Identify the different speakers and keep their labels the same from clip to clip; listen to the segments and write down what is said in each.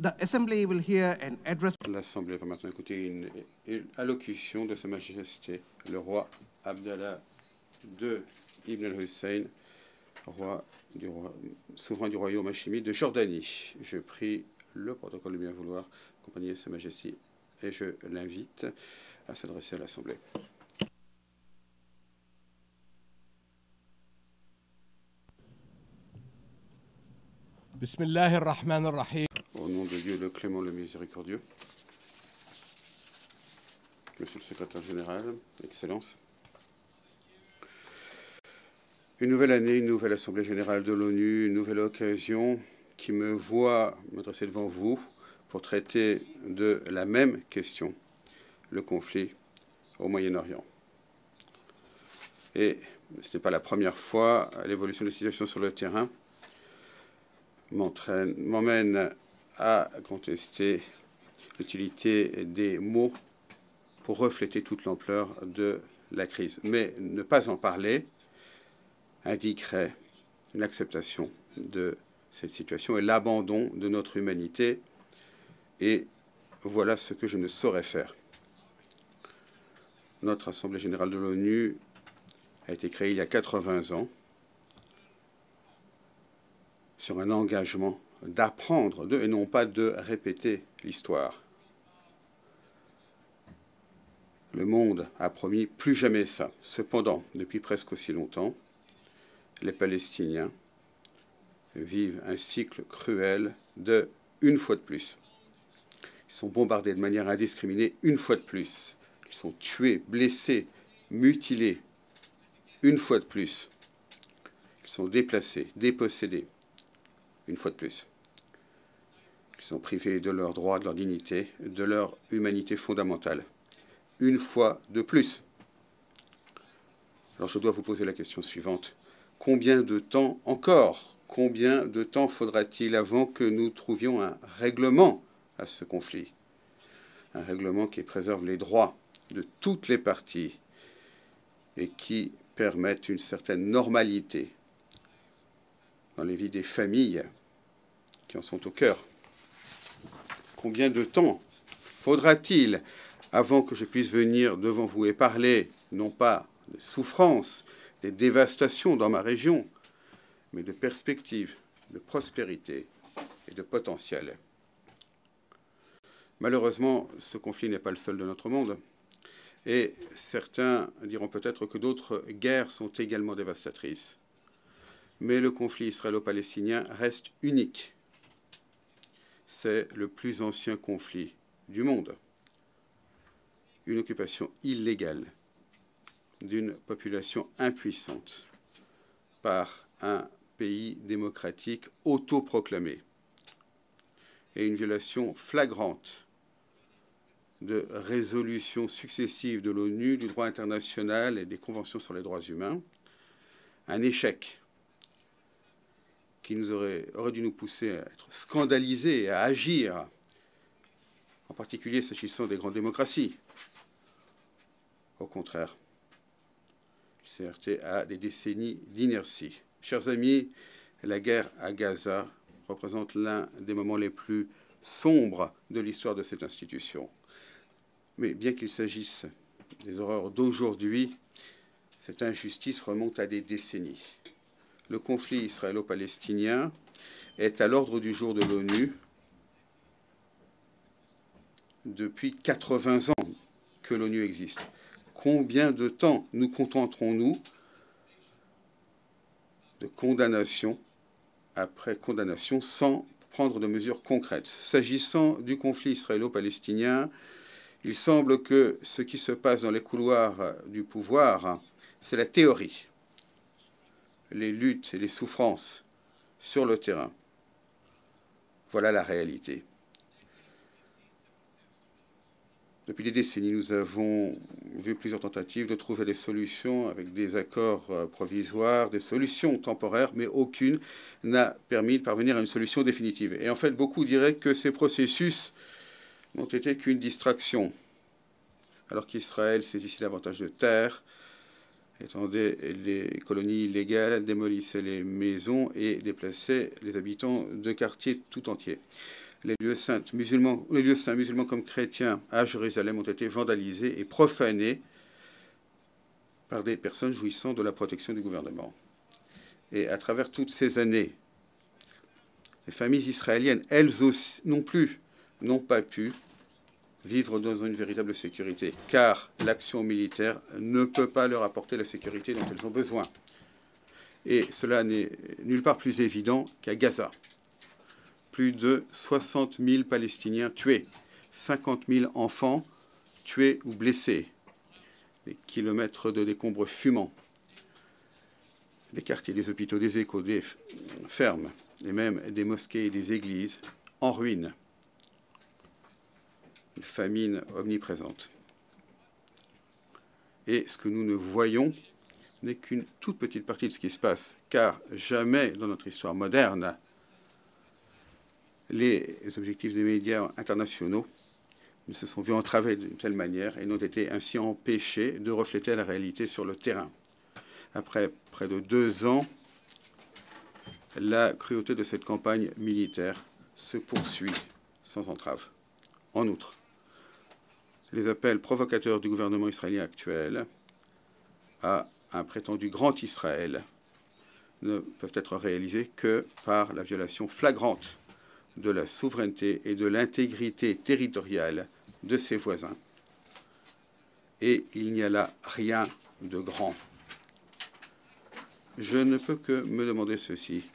Speaker 1: The Assembly will hear an address.
Speaker 2: L'Assemblée va maintenant écouter une allocution de Sa Majesté, le roi Abdallah II Ibn al-Hussein, souverain du royaume hachimite de Jordanie. Je prie le protocole de bien vouloir accompagner Sa Majesté et je l'invite à s'adresser à l'Assemblée.
Speaker 3: Bismillahir Rahmanir Rahim.
Speaker 2: Au nom de Dieu, le clément, le miséricordieux, Monsieur le secrétaire général, Excellences, une nouvelle année, une nouvelle Assemblée générale de l'ONU, une nouvelle occasion qui me voit me dresser devant vous pour traiter de la même question, le conflit au Moyen-Orient. Et ce n'est pas la première fois, l'évolution des situations sur le terrain m'emmène à contester l'utilité des mots pour refléter toute l'ampleur de la crise. Mais ne pas en parler indiquerait l'acceptation de cette situation et l'abandon de notre humanité. Et voilà ce que je ne saurais faire. Notre Assemblée générale de l'ONU a été créée il y a 80 ans sur un engagement d'apprendre de, et non pas de répéter l'histoire. Le monde a promis plus jamais ça. Cependant, depuis presque aussi longtemps, les Palestiniens vivent un cycle cruel de une fois de plus. Ils sont bombardés de manière indiscriminée une fois de plus. Ils sont tués, blessés, mutilés une fois de plus. Ils sont déplacés, dépossédés une fois de plus. Ils sont privés de leurs droits, de leur dignité, de leur humanité fondamentale. Une fois de plus. Alors je dois vous poser la question suivante. Combien de temps encore, combien de temps faudra-t-il avant que nous trouvions un règlement à ce conflit? Un règlement qui préserve les droits de toutes les parties et qui permette une certaine normalité dans les vies des familles qui en sont au cœur. Combien de temps faudra-t-il avant que je puisse venir devant vous et parler, non pas de souffrances, des dévastations dans ma région, mais de perspectives, de prospérité et de potentiel? Malheureusement, ce conflit n'est pas le seul de notre monde. Et certains diront peut-être que d'autres guerres sont également dévastatrices. Mais le conflit israélo-palestinien reste unique. C'est le plus ancien conflit du monde. Une occupation illégale d'une population impuissante par un pays démocratique autoproclamé et une violation flagrante de résolutions successives de l'ONU, du droit international et des conventions sur les droits humains. Un échec qui aurait dû nous pousser à être scandalisés, à agir, en particulier s'agissant des grandes démocraties. Au contraire, il s'est heurté à des décennies d'inertie. Chers amis, la guerre à Gaza représente l'un des moments les plus sombres de l'histoire de cette institution. Mais bien qu'il s'agisse des horreurs d'aujourd'hui, cette injustice remonte à des décennies. Le conflit israélo-palestinien est à l'ordre du jour de l'ONU depuis 80 ans que l'ONU existe. Combien de temps nous contenterons-nous de condamnation après condamnation sans prendre de mesures concrètes? S'agissant du conflit israélo-palestinien, il semble que ce qui se passe dans les couloirs du pouvoir, c'est la théorie. Les luttes et les souffrances sur le terrain. Voilà la réalité. Depuis des décennies, nous avons vu plusieurs tentatives de trouver des solutions avec des accords provisoires, des solutions temporaires, mais aucune n'a permis de parvenir à une solution définitive. Et en fait, beaucoup diraient que ces processus n'ont été qu'une distraction, alors qu'Israël saisissait davantage de terres, étendait les colonies illégales, démolissait les maisons et déplaçait les habitants de quartiers tout entiers. Les lieux saints musulmans comme chrétiens à Jérusalem ont été vandalisés et profanés par des personnes jouissant de la protection du gouvernement. Et à travers toutes ces années, les familles israéliennes, elles aussi non plus, n'ont pas pu vivre dans une véritable sécurité, car l'action militaire ne peut pas leur apporter la sécurité dont elles ont besoin. Et cela n'est nulle part plus évident qu'à Gaza. Plus de 60 000 Palestiniens tués, 50 000 enfants tués ou blessés, des kilomètres de décombres fumants, des quartiers, des hôpitaux, des écoles, des fermes, et même des mosquées et des églises en ruine. Une famine omniprésente. Et ce que nous ne voyons n'est qu'une toute petite partie de ce qui se passe, car jamais dans notre histoire moderne, les objectifs des médias internationaux ne se sont vus entravés d'une telle manière et n'ont été ainsi empêchés de refléter la réalité sur le terrain. Après près de 2 ans, la cruauté de cette campagne militaire se poursuit sans entrave. En outre, les appels provocateurs du gouvernement israélien actuel à un prétendu grand Israël ne peuvent être réalisés que par la violation flagrante de la souveraineté et de l'intégrité territoriale de ses voisins. Et il n'y a là rien de grand. Je ne peux que me demander ceci.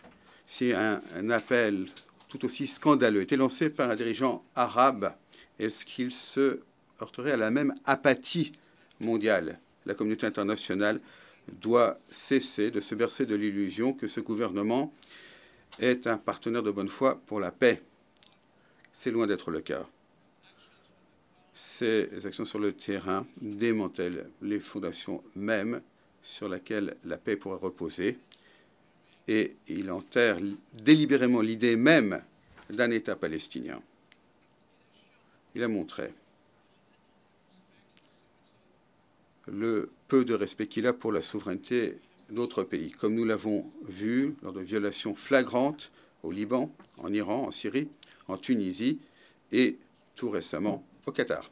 Speaker 2: Si un appel tout aussi scandaleux était lancé par un dirigeant arabe, est-ce qu'il se heurterait à la même apathie mondiale? La communauté internationale doit cesser de se bercer de l'illusion que ce gouvernement est un partenaire de bonne foi pour la paix. C'est loin d'être le cas. Ces actions sur le terrain démantèlent les fondations mêmes sur lesquelles la paix pourrait reposer et il enterre délibérément l'idée même d'un État palestinien. Il a montré le peu de respect qu'il a pour la souveraineté d'autres pays, comme nous l'avons vu lors de violations flagrantes au Liban, en Iran, en Syrie, en Tunisie et tout récemment au Qatar.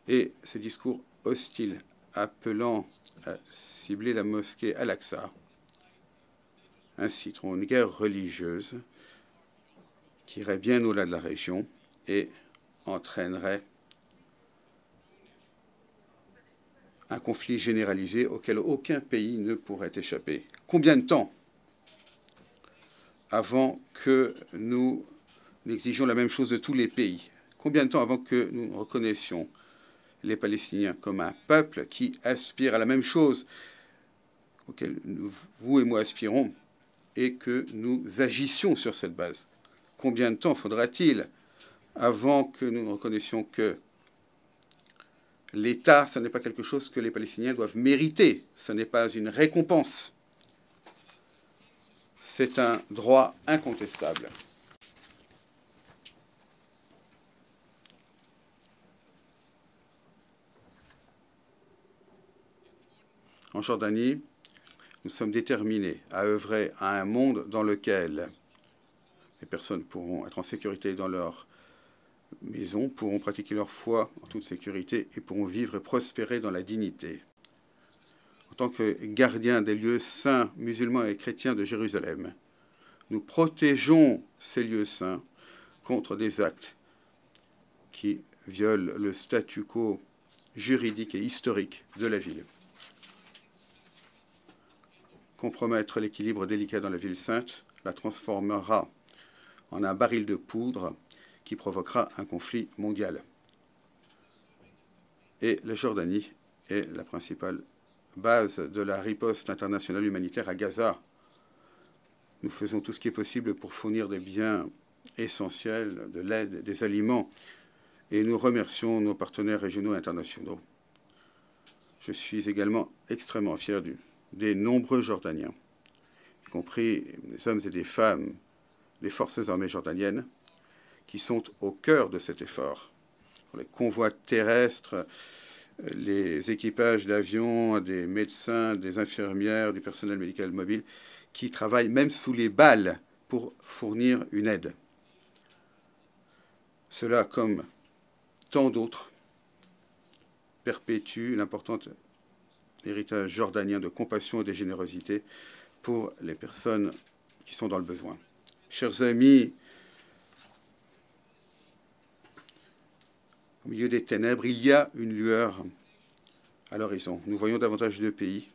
Speaker 2: Et ce discours hostile appelant à cibler la mosquée Al-Aqsa inciteront une guerre religieuse qui irait bien au-delà de la région et entraînerait un conflit généralisé auquel aucun pays ne pourrait échapper. Combien de temps avant que nous exigions la même chose de tous les pays? Combien de temps avant que nous reconnaissions les Palestiniens comme un peuple qui aspire à la même chose auquel vous et moi aspirons et que nous agissions sur cette base? Combien de temps faudra-t-il avant que nous reconnaissions que l'État, ce n'est pas quelque chose que les Palestiniens doivent mériter, ce n'est pas une récompense, c'est un droit incontestable. En Jordanie, nous sommes déterminés à œuvrer à un monde dans lequel les personnes pourront être en sécurité dans leur maison, pourront pratiquer leur foi en toute sécurité et pourront vivre et prospérer dans la dignité. En tant que gardiens des lieux saints musulmans et chrétiens de Jérusalem, nous protégeons ces lieux saints contre des actes qui violent le statu quo juridique et historique de la ville. Compromettre l'équilibre délicat dans la ville sainte la transformera en un baril de poudre qui provoquera un conflit mondial. Et la Jordanie est la principale base de la riposte internationale humanitaire à Gaza. Nous faisons tout ce qui est possible pour fournir des biens essentiels, de l'aide, des aliments, et nous remercions nos partenaires régionaux et internationaux. Je suis également extrêmement fier des nombreux Jordaniens, y compris des hommes et des femmes des forces armées jordaniennes, qui sont au cœur de cet effort. Les convois terrestres, les équipages d'avions, des médecins, des infirmières, du personnel médical mobile, qui travaillent même sous les balles pour fournir une aide. Cela, comme tant d'autres, perpétue l'important héritage jordanien de compassion et de générosité pour les personnes qui sont dans le besoin. Chers amis, au milieu des ténèbres, il y a une lueur à l'horizon. Nous voyons davantage de pays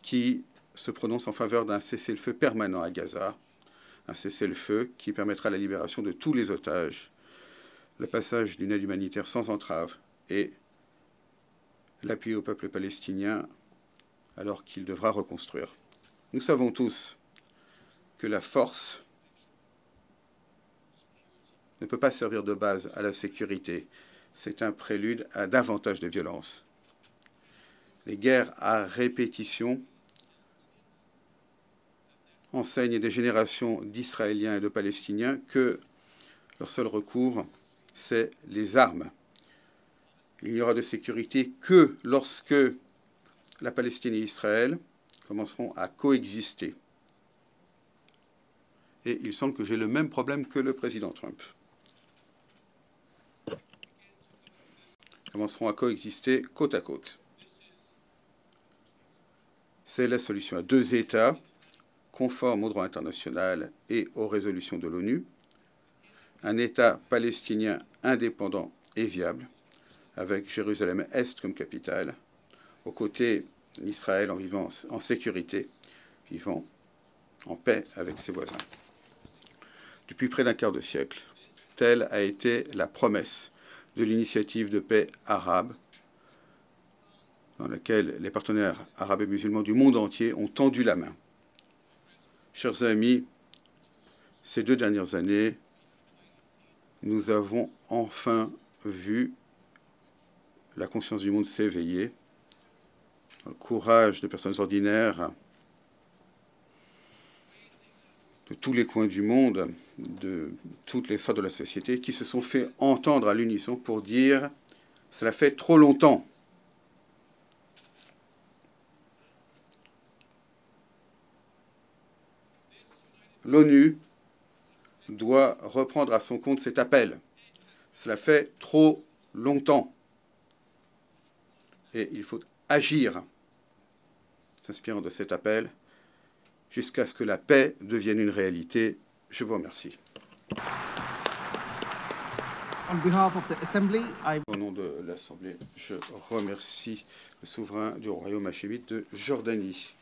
Speaker 2: qui se prononcent en faveur d'un cessez-le-feu permanent à Gaza, un cessez-le-feu qui permettra la libération de tous les otages, le passage d'une aide humanitaire sans entrave et l'appui au peuple palestinien alors qu'il devra reconstruire. Nous savons tous que la force ne peut pas servir de base à la sécurité. C'est un prélude à davantage de violence. Les guerres à répétition enseignent des générations d'Israéliens et de Palestiniens que leur seul recours, c'est les armes. Il n'y aura de sécurité que lorsque la Palestine et Israël commenceront à coexister. Et il semble que j'ai le même problème que le président Trump. Commenceront à coexister côte à côte. C'est la solution à deux États, conforme au droit international et aux résolutions de l'ONU, un État palestinien indépendant et viable, avec Jérusalem-Est comme capitale, aux côtés d'Israël en vivant en sécurité, vivant en paix avec ses voisins. Depuis près d'un quart de siècle, telle a été la promesse de l'initiative de paix arabe, dans laquelle les partenaires arabes et musulmans du monde entier ont tendu la main. Chers amis, ces 2 dernières années, nous avons enfin vu la conscience du monde s'éveiller, le courage de personnes ordinaires de tous les coins du monde, de toutes les strates de la société, qui se sont fait entendre à l'unisson pour dire « cela fait trop longtemps ». L'ONU doit reprendre à son compte cet appel. Cela fait trop longtemps. Et il faut agir, s'inspirant de cet appel, jusqu'à ce que la paix devienne une réalité. Je vous remercie.
Speaker 1: On behalf of the Assembly,
Speaker 2: Au nom de l'Assemblée, je remercie le souverain du royaume hachémite de Jordanie.